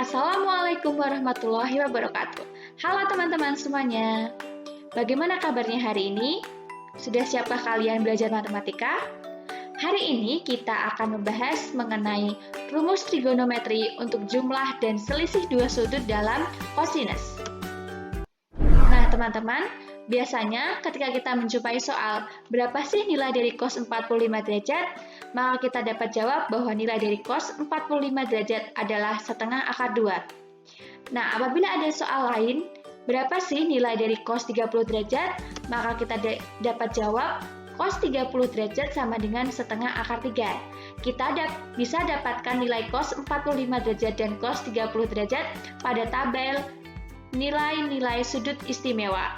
Assalamualaikum warahmatullahi wabarakatuh. Halo teman-teman semuanya. Bagaimana kabarnya hari ini? Sudah siapkah kalian belajar matematika? Hari ini kita akan membahas mengenai rumus trigonometri untuk jumlah dan selisih dua sudut dalam kosinus. Nah, teman-teman, biasanya ketika kita menjumpai soal berapa sih nilai dari cos 45 derajat, maka kita dapat jawab bahwa nilai dari cos 45 derajat adalah setengah akar 2. Nah, apabila ada soal lain, berapa sih nilai dari cos 30 derajat, maka kita dapat jawab cos 30 derajat sama dengan setengah akar 3. Kita bisa dapatkan nilai cos 45 derajat dan cos 30 derajat pada tabel nilai-nilai sudut istimewa.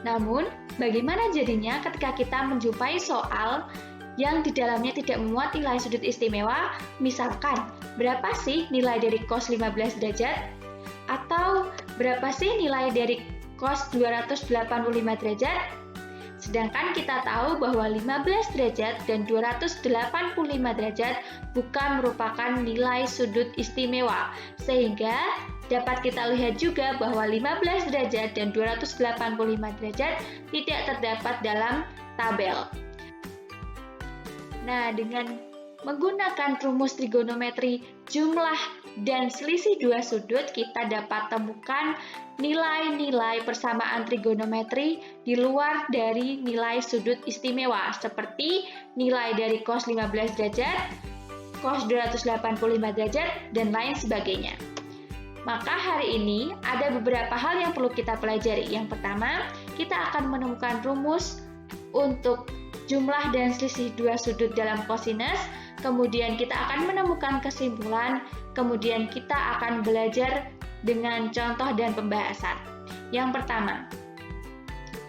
Namun, bagaimana jadinya ketika kita menjumpai soal yang di dalamnya tidak memuat nilai sudut istimewa? Misalkan, berapa sih nilai dari cos 15 derajat? Atau berapa sih nilai dari cos 285 derajat? Sedangkan kita tahu bahwa 15 derajat dan 285 derajat bukan merupakan nilai sudut istimewa, sehingga dapat kita lihat juga bahwa 15 derajat dan 285 derajat tidak terdapat dalam tabel. Nah, dengan menggunakan rumus trigonometri jumlah dan selisih dua sudut, kita dapat temukan nilai-nilai persamaan trigonometri di luar dari nilai sudut istimewa, seperti nilai dari cos 15 derajat, cos 285 derajat, dan lain sebagainya. Maka hari ini ada beberapa hal yang perlu kita pelajari. Yang pertama, kita akan menemukan rumus untuk jumlah dan selisih dua sudut dalam kosinus, kemudian kita akan menemukan kesimpulan, kemudian kita akan belajar dengan contoh dan pembahasan. Yang pertama,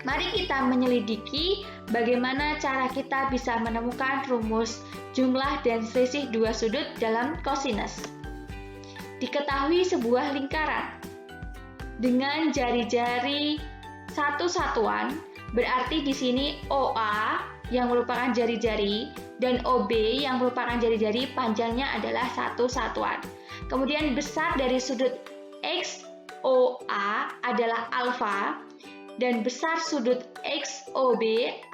mari kita menyelidiki bagaimana cara kita bisa menemukan rumus jumlah dan selisih dua sudut dalam kosinus. Diketahui sebuah lingkaran dengan jari-jari satu satuan, berarti di sini OA yang merupakan jari-jari dan OB yang merupakan jari-jari, panjangnya adalah satu satuan. Kemudian besar dari sudut XOA adalah alfa dan besar sudut XOB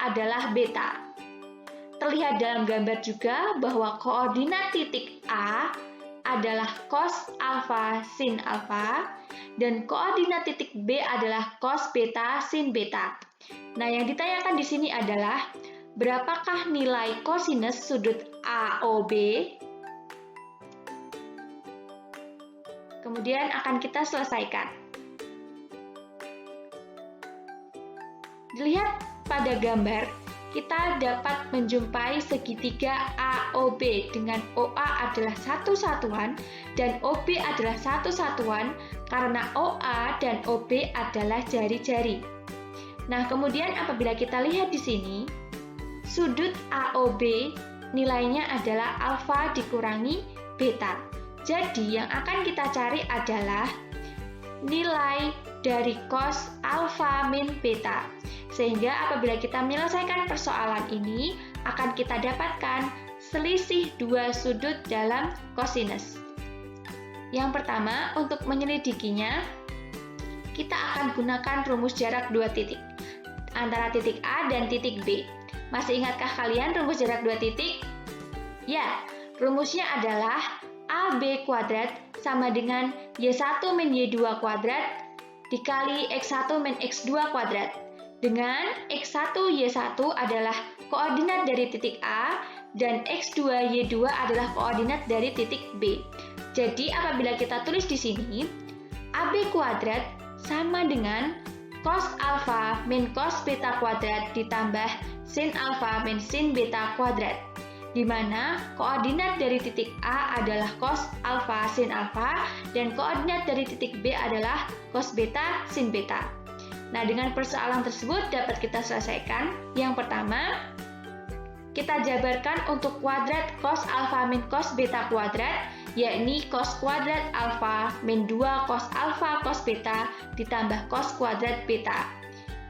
adalah beta. Terlihat dalam gambar juga bahwa koordinat titik A adalah cos alfa sin alfa dan koordinat titik B adalah cos beta sin beta. Nah, yang ditanyakan di sini adalah berapakah nilai kosinus sudut AOB? Kemudian akan kita selesaikan. Dilihat pada gambar, kita dapat menjumpai segitiga AOB dengan OA adalah satu satuan dan OB adalah satu satuan karena OA dan OB adalah jari-jari. Nah, kemudian apabila kita lihat di sini, sudut AOB nilainya adalah alfa dikurangi beta. Jadi, yang akan kita cari adalah nilai dari cos alfa min beta. Sehingga apabila kita menyelesaikan persoalan ini, akan kita dapatkan selisih dua sudut dalam kosinus. Yang pertama, untuk menyelidikinya, kita akan gunakan rumus jarak dua titik antara titik A dan titik B. Masih ingatkah kalian rumus jarak dua titik? Ya, rumusnya adalah AB kuadrat sama dengan Y1 min Y2 kuadrat dikali X1 min X2 kuadrat. Dengan X1 Y1 adalah koordinat dari titik A dan X2 Y2 adalah koordinat dari titik B. Jadi apabila kita tulis di sini, AB kuadrat sama dengan cos alfa min cos beta kuadrat ditambah sin alfa min sin beta kuadrat, di mana koordinat dari titik A adalah cos alfa sin alfa dan koordinat dari titik B adalah cos beta sin beta. Nah, dengan persoalan tersebut dapat kita selesaikan. Yang pertama, kita jabarkan untuk kuadrat cos alfa min cos beta kuadrat, yakni cos kuadrat alfa min 2 cos alfa cos beta ditambah cos kuadrat beta,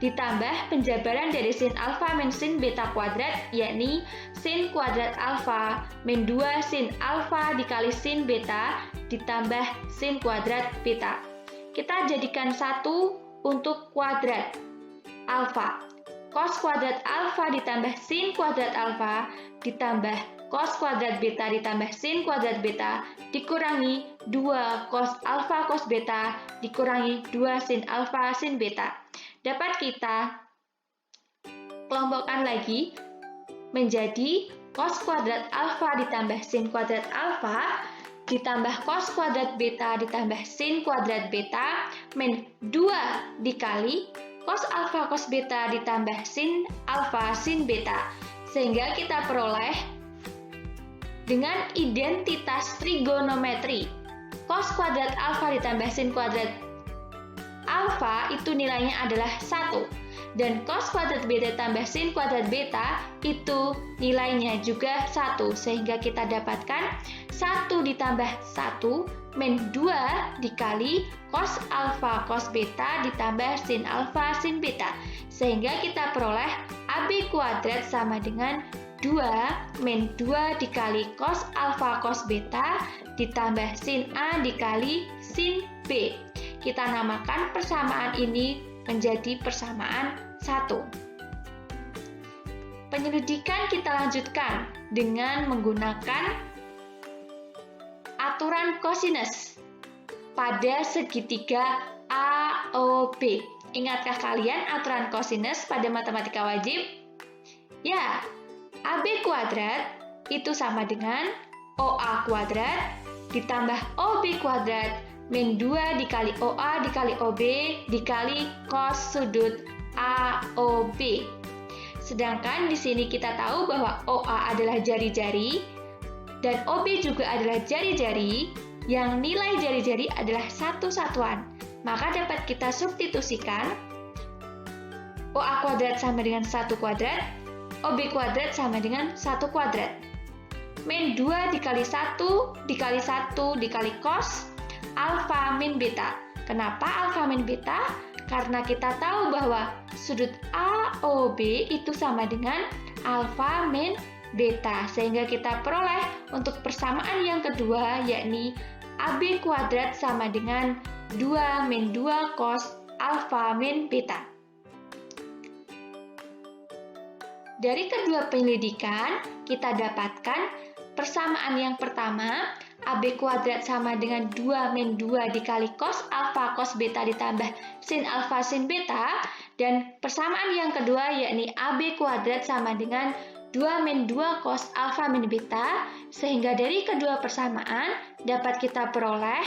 ditambah penjabaran dari sin alfa min sin beta kuadrat, yakni sin kuadrat alfa min 2 sin alfa dikali sin beta ditambah sin kuadrat beta. Kita jadikan 1 untuk kuadrat alfa. Cos kuadrat alfa ditambah sin kuadrat alfa ditambah cos kuadrat beta ditambah sin kuadrat beta dikurangi 2 cos alfa cos beta dikurangi 2 sin alfa sin beta. Dapat kita kelompokkan lagi menjadi cos kuadrat alfa ditambah sin kuadrat alfa ditambah cos kuadrat beta ditambah sin kuadrat beta min 2 dikali cos alfa cos beta ditambah sin alfa sin beta, sehingga kita peroleh dengan identitas trigonometri cos kuadrat alfa ditambah sin kuadrat alfa itu nilainya adalah 1, dan cos kuadrat beta tambah sin kuadrat beta itu nilainya juga 1, sehingga kita dapatkan 1 ditambah 1 min 2 dikali cos alfa cos beta ditambah sin alfa sin beta, sehingga kita peroleh AB kuadrat sama dengan 2 min 2 dikali cos alfa cos beta ditambah sin A dikali sin B. Kita namakan persamaan ini menjadi persamaan 1. Penyelidikan kita lanjutkan dengan menggunakan aturan kosinus pada segitiga AOB. Ingatkah kalian aturan kosinus pada matematika wajib? Ya, AB kuadrat itu sama dengan OA kuadrat ditambah OB kuadrat min 2 dikali OA dikali OB dikali cos sudut AOB. Sedangkan di sini kita tahu bahwa OA adalah jari-jari dan OB juga adalah jari-jari, yang nilai jari-jari adalah satu satuan. Maka dapat kita substitusikan OA kuadrat sama dengan 1 kuadrat, OB kuadrat sama dengan 1 kuadrat. Min 2 dikali 1 dikali 1 dikali cos alfa min beta. Kenapa alfa min beta? Karena kita tahu bahwa sudut AOB itu sama dengan alfa min beta, sehingga kita peroleh untuk persamaan yang kedua, yakni AB kuadrat sama dengan 2 min 2 cos alfa min beta. Dari kedua penyelidikan, kita dapatkan persamaan yang pertama, AB kuadrat sama dengan 2 min 2 dikali cos alfa cos beta ditambah sin alfa sin beta, dan persamaan yang kedua yakni AB kuadrat sama dengan 2 min 2 cos alfa min beta, sehingga dari kedua persamaan dapat kita peroleh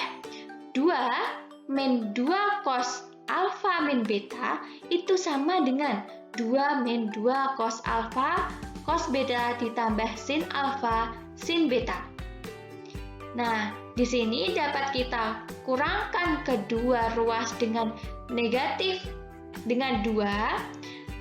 2 min 2 cos alfa min beta itu sama dengan 2 min 2 cos alfa cos beta ditambah sin alfa sin beta. Nah, di sini dapat kita kurangkan kedua ruas dengan negatif dengan 2.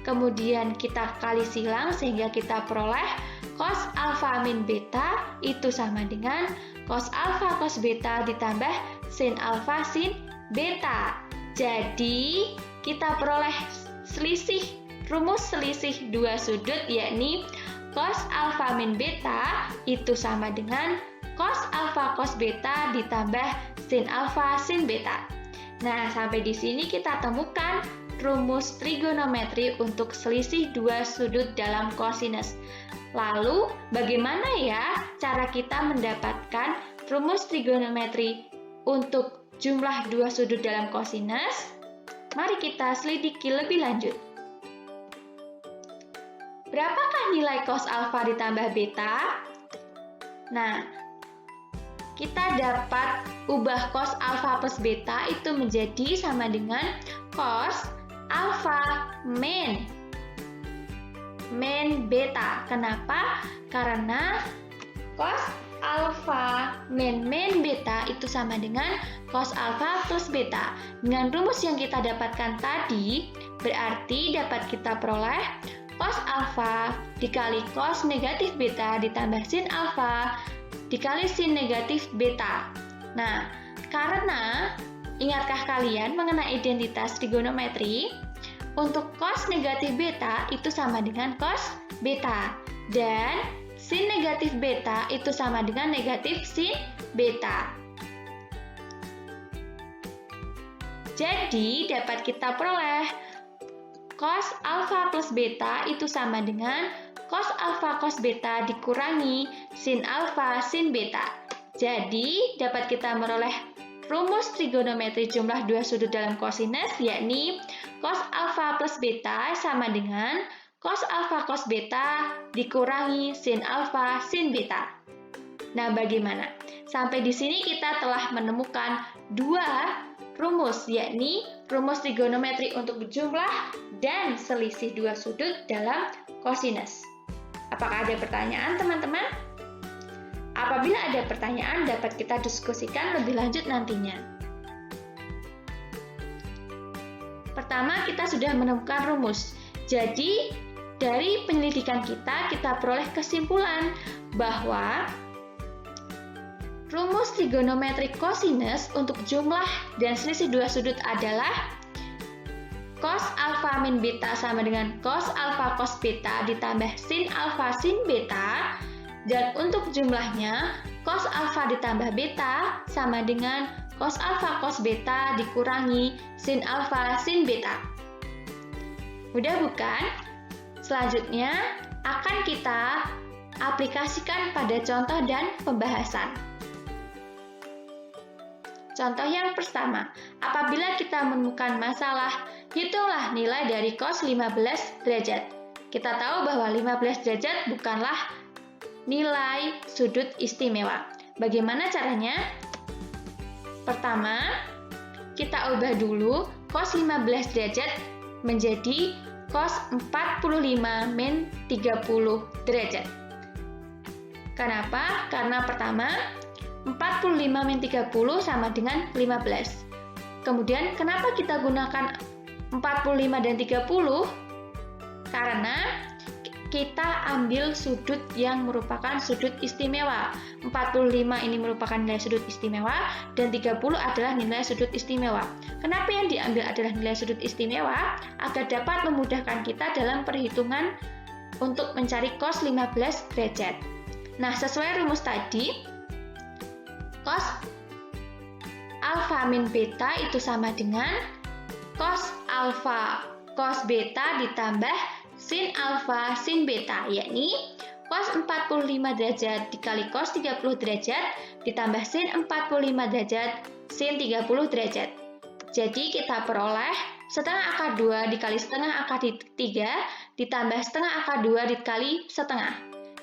Kemudian kita kali silang sehingga kita peroleh cos alfa min beta itu sama dengan cos alfa cos beta ditambah sin alfa sin beta. Jadi kita peroleh rumus selisih dua sudut, yakni cos alfa min beta itu sama dengan cos alfa cos beta ditambah sin alfa sin beta. Nah, sampai di sini kita temukan rumus trigonometri untuk selisih dua sudut dalam kosinus. Lalu, bagaimana ya cara kita mendapatkan rumus trigonometri untuk jumlah dua sudut dalam kosinus? Mari kita selidiki lebih lanjut. Berapakah nilai cos alfa ditambah beta? Nah, kita dapat ubah cos alfa plus beta itu menjadi sama dengan cos alfa min beta. Kenapa? Karena cos alfa min beta itu sama dengan cos alfa plus beta. Dengan rumus yang kita dapatkan tadi, berarti dapat kita peroleh cos alfa dikali cos negatif beta ditambah sin alfa dikali sin negatif beta. Nah, karena ingatkah kalian mengenai identitas trigonometri? untuk cos negatif beta itu sama dengan cos beta. Dan sin negatif beta itu sama dengan negatif sin beta. Jadi dapat kita peroleh cos alfa plus beta itu sama dengan cos alfa cos beta dikurangi sin alfa sin beta. Jadi dapat kita meroleh rumus trigonometri jumlah dua sudut dalam kosinus, yakni cos alfa plus beta sama dengan cos alfa cos beta dikurangi sin alfa sin beta. Nah, bagaimana? Sampai di sini kita telah menemukan dua rumus, yakni rumus trigonometri untuk jumlah dan selisih dua sudut dalam kosinus. Apakah ada pertanyaan, teman-teman? Apabila ada pertanyaan, dapat kita diskusikan lebih lanjut nantinya. Pertama, kita sudah menemukan rumus. Jadi, dari penyelidikan kita peroleh kesimpulan bahwa rumus trigonometri kosinus untuk jumlah dan selisih dua sudut adalah cos alfa min beta sama dengan cos alfa cos beta ditambah sin alfa sin beta, dan untuk jumlahnya cos alfa ditambah beta sama dengan cos alfa cos beta dikurangi sin alfa sin beta. Mudah bukan? Selanjutnya akan kita aplikasikan pada contoh dan pembahasan. Contoh yang pertama, apabila kita menemukan masalah, hitunglah nilai dari cos 15 derajat. Kita tahu bahwa 15 derajat bukanlah nilai sudut istimewa. Bagaimana caranya? Pertama, kita ubah dulu cos 15 derajat menjadi cos 45 min 30 derajat. Kenapa? Karena pertama, 45 min 30 sama dengan 15. Kemudian kenapa kita gunakan 45 dan 30? Karena kita ambil sudut yang merupakan sudut istimewa. 45 ini merupakan nilai sudut istimewa dan 30 adalah nilai sudut istimewa. Kenapa yang diambil adalah nilai sudut istimewa? Agar dapat memudahkan kita dalam perhitungan untuk mencari cos 15 derajat. Nah, sesuai rumus tadi, cos alfa min beta itu sama dengan cos alfa cos beta ditambah sin alfa sin beta, yakni cos 45 derajat dikali cos 30 derajat ditambah sin 45 derajat sin 30 derajat. Jadi kita peroleh setengah akar 2 dikali setengah akar 3 ditambah setengah akar 2 dikali setengah.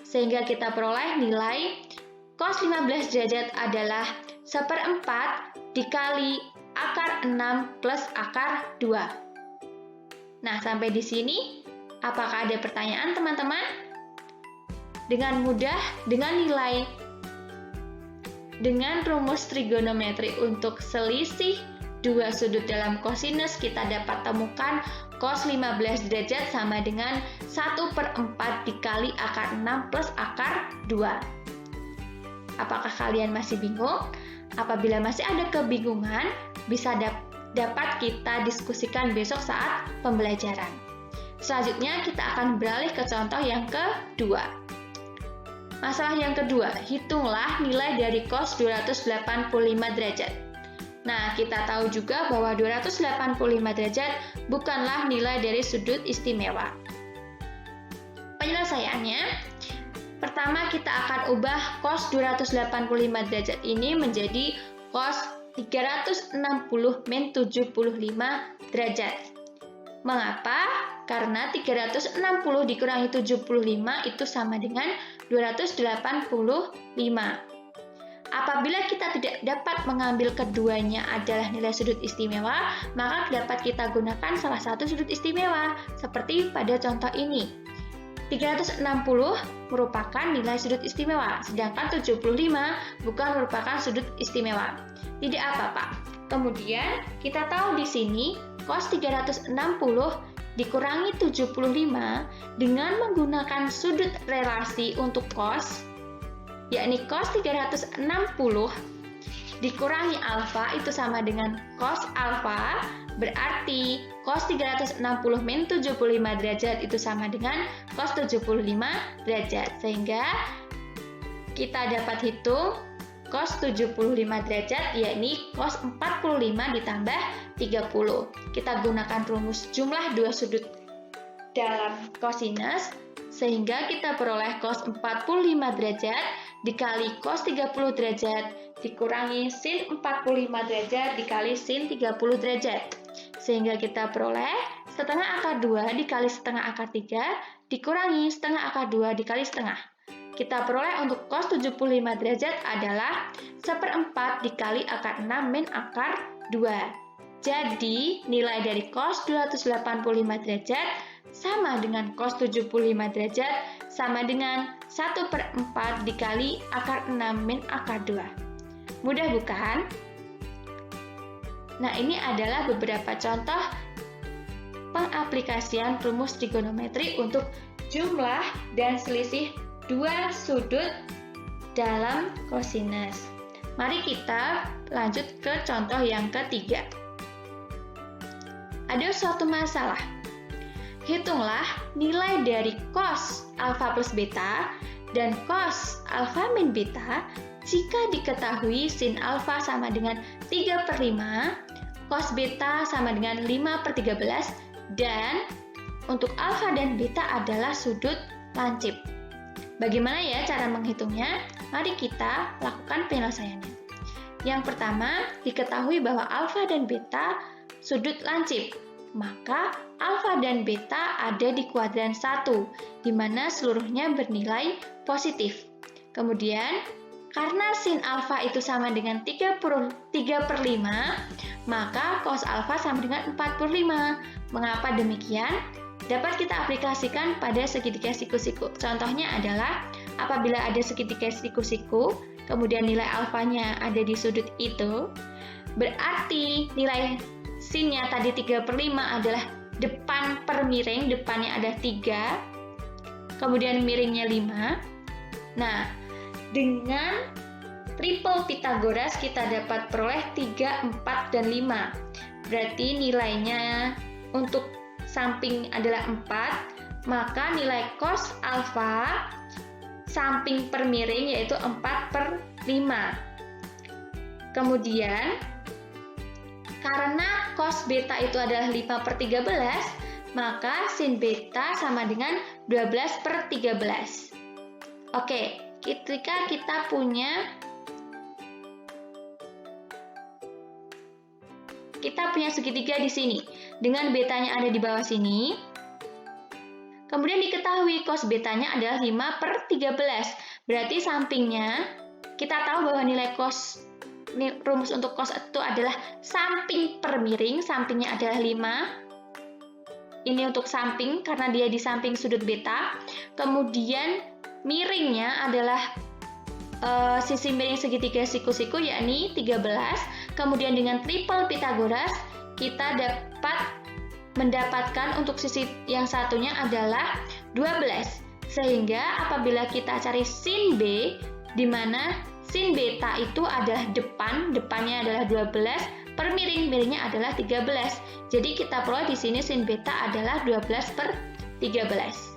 Sehingga kita peroleh nilai cos 15 derajat adalah 1/4 dikali akar 6 plus akar 2. Nah, sampai di sini, apakah ada pertanyaan, teman-teman? Dengan mudah, dengan rumus trigonometri untuk selisih dua sudut dalam kosinus, kita dapat temukan cos 15 derajat sama dengan 1/4 dikali akar 6 plus akar 2. Apakah kalian masih bingung? Apabila masih ada kebingungan, bisa dapat kita diskusikan besok saat pembelajaran. Selanjutnya kita akan beralih ke contoh yang kedua. Masalah yang kedua, hitunglah nilai dari cos 285 derajat. Nah, kita tahu juga bahwa 285 derajat bukanlah nilai dari sudut istimewa. Penyelesaiannya, pertama kita akan ubah cos 285 derajat ini menjadi cos 360 min 75 derajat. Mengapa? Karena 360 dikurangi 75 itu sama dengan 285. Apabila kita tidak dapat mengambil keduanya adalah nilai sudut istimewa, maka dapat kita gunakan salah satu sudut istimewa, seperti pada contoh ini. 360 merupakan nilai sudut istimewa, sedangkan 75 bukan merupakan sudut istimewa. Tidak apa-apa. Kemudian, kita tahu di sini cos 360 dikurangi 75 dengan menggunakan sudut relasi untuk cos, yakni cos 360 dikurangi alfa itu sama dengan cos alfa, berarti cos 360 min 75 derajat itu sama dengan cos 75 derajat. Sehingga kita dapat hitung cos 75 derajat, yakni cos 45 ditambah 30. Kita gunakan rumus jumlah dua sudut dalam kosinus, sehingga kita peroleh cos 45 derajat dikali cos 30 derajat dikurangi sin 45 derajat dikali sin 30 derajat. Sehingga kita peroleh setengah akar 2 dikali setengah akar 3 dikurangi setengah akar 2 dikali setengah. Kita peroleh untuk cos 75 derajat adalah 1/4 dikali akar 6 min akar 2. Jadi, nilai dari cos 285 derajat sama dengan cos 75 derajat sama dengan 1/4 dikali akar 6 min akar 2. Mudah bukan? Nah, ini adalah beberapa contoh pengaplikasian rumus trigonometri untuk jumlah dan selisih dua sudut dalam kosinus. Mari kita lanjut ke contoh yang ketiga. Ada suatu masalah. Hitunglah nilai dari cos alfa plus beta dan cos alfa min beta jika diketahui sin alfa sama dengan 3/5, cos beta sama dengan 5/13, dan untuk alfa dan beta adalah sudut lancip. Bagaimana ya cara menghitungnya? Mari kita lakukan penyelesaiannya. Yang pertama, diketahui bahwa alfa dan beta sudut lancip. Maka alfa dan beta ada di kuadran 1, di mana seluruhnya bernilai positif. Kemudian, karena sin alfa itu sama dengan 3/5, maka cos alfa sama dengan 4/5. Mengapa demikian? Dapat kita aplikasikan pada segitiga siku-siku. Contohnya adalah apabila ada segitiga siku-siku, kemudian nilai alfanya ada di sudut itu, berarti nilai sinnya tadi 3/5 adalah depan per miring, depannya ada 3, kemudian miringnya 5. Nah, dengan triple Pythagoras kita dapat peroleh 3, 4, dan 5. Berarti nilainya untuk samping adalah 4, maka nilai cos alfa samping per miring yaitu 4/5. Kemudian, karena cos beta itu adalah 5/13, maka sin beta sama dengan 12/13. Oke, ketika kita punya segitiga di sini dengan betanya ada di bawah sini. Kemudian diketahui cos betanya adalah 5/13. Berarti sampingnya kita tahu bahwa nilai cos, rumus untuk cos itu adalah samping per miring, sampingnya adalah 5. Ini untuk samping karena dia di samping sudut beta. Kemudian miringnya adalah sisi miring segitiga siku-siku yakni 13. Kemudian dengan triple Pythagoras kita dapat mendapatkan untuk sisi yang satunya adalah 12. Sehingga apabila kita cari sin B, di mana sin beta itu adalah depannya adalah 12, per miringnya adalah 13. Jadi kita peroleh di sini sin beta adalah 12/13.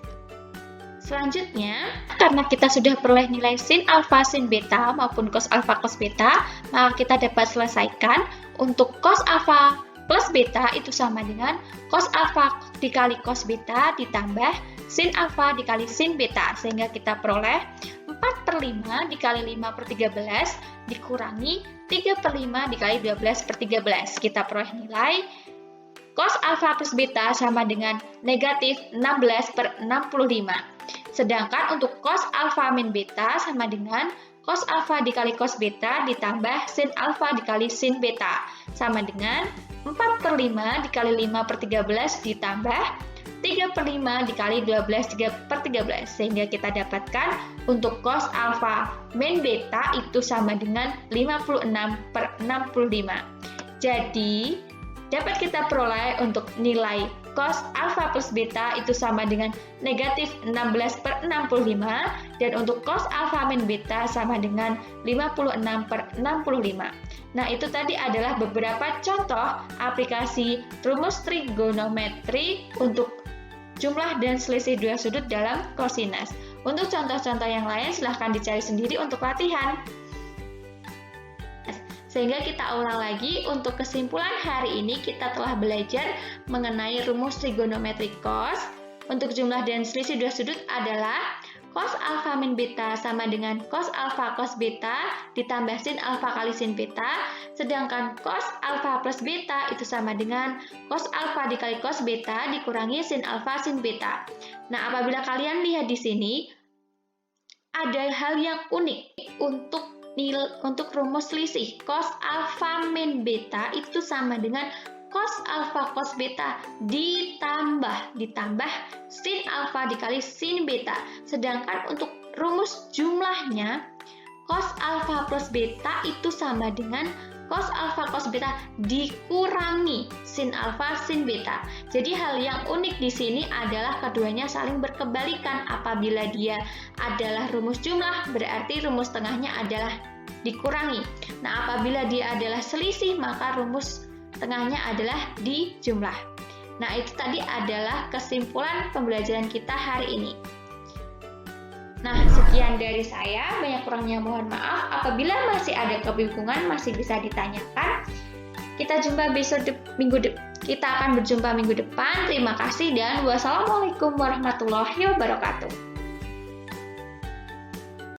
Selanjutnya, karena kita sudah peroleh nilai sin alfa, sin beta maupun cos alfa, cos beta, maka kita dapat selesaikan untuk cos alfa plus beta itu sama dengan cos alfa dikali cos beta ditambah sin alfa dikali sin beta, sehingga kita peroleh 4/5 dikali 5/13 dikurangi 3/5 dikali 12/13. Kita peroleh nilai cos alfa plus beta sama dengan negatif 16/65. Sedangkan untuk cos alfa min beta sama dengan cos alfa dikali cos beta ditambah sin alfa dikali sin beta sama dengan 4/5 dikali 5/13 ditambah 3/5 dikali 12/13, sehingga kita dapatkan untuk cos alfa min beta itu sama dengan 56/65. Jadi, dapat kita peroleh untuk nilai cos alfa plus beta itu sama dengan negatif 16/65 dan untuk cos alfa min beta sama dengan 56/65. Nah, itu tadi adalah beberapa contoh aplikasi rumus trigonometri untuk jumlah dan selisih dua sudut dalam kosinus. Untuk contoh-contoh yang lain silahkan dicari sendiri untuk latihan. Sehingga kita ulang lagi, untuk kesimpulan hari ini kita telah belajar mengenai rumus trigonometri cos. Untuk jumlah dan selisih dua sudut adalah cos alfa min beta sama dengan cos alfa cos beta ditambah sin alfa kali sin beta, sedangkan cos alfa plus beta itu sama dengan cos alfa dikali cos beta dikurangi sin alfa sin beta. Nah, apabila kalian lihat di sini, ada hal yang unik untuk rumus selisih. Cos alfa min beta itu sama dengan cos alfa cos beta ditambah sin alfa dikali sin beta. Sedangkan untuk rumus jumlahnya, cos alfa plus beta itu sama dengan cos alfa cos beta dikurangi sin alfa sin beta. Jadi hal yang unik di sini adalah keduanya saling berkebalikan. Apabila dia adalah rumus jumlah, berarti rumus tengahnya adalah dikurangi. Nah, apabila dia adalah selisih, maka rumus tengahnya adalah dijumlah. Nah, itu tadi adalah kesimpulan pembelajaran kita hari ini. Nah, sekian dari saya, banyak kurangnya mohon maaf. Apabila masih ada kebingungan, masih bisa ditanyakan. Kita akan berjumpa minggu depan. Terima kasih dan wassalamualaikum warahmatullahi wabarakatuh.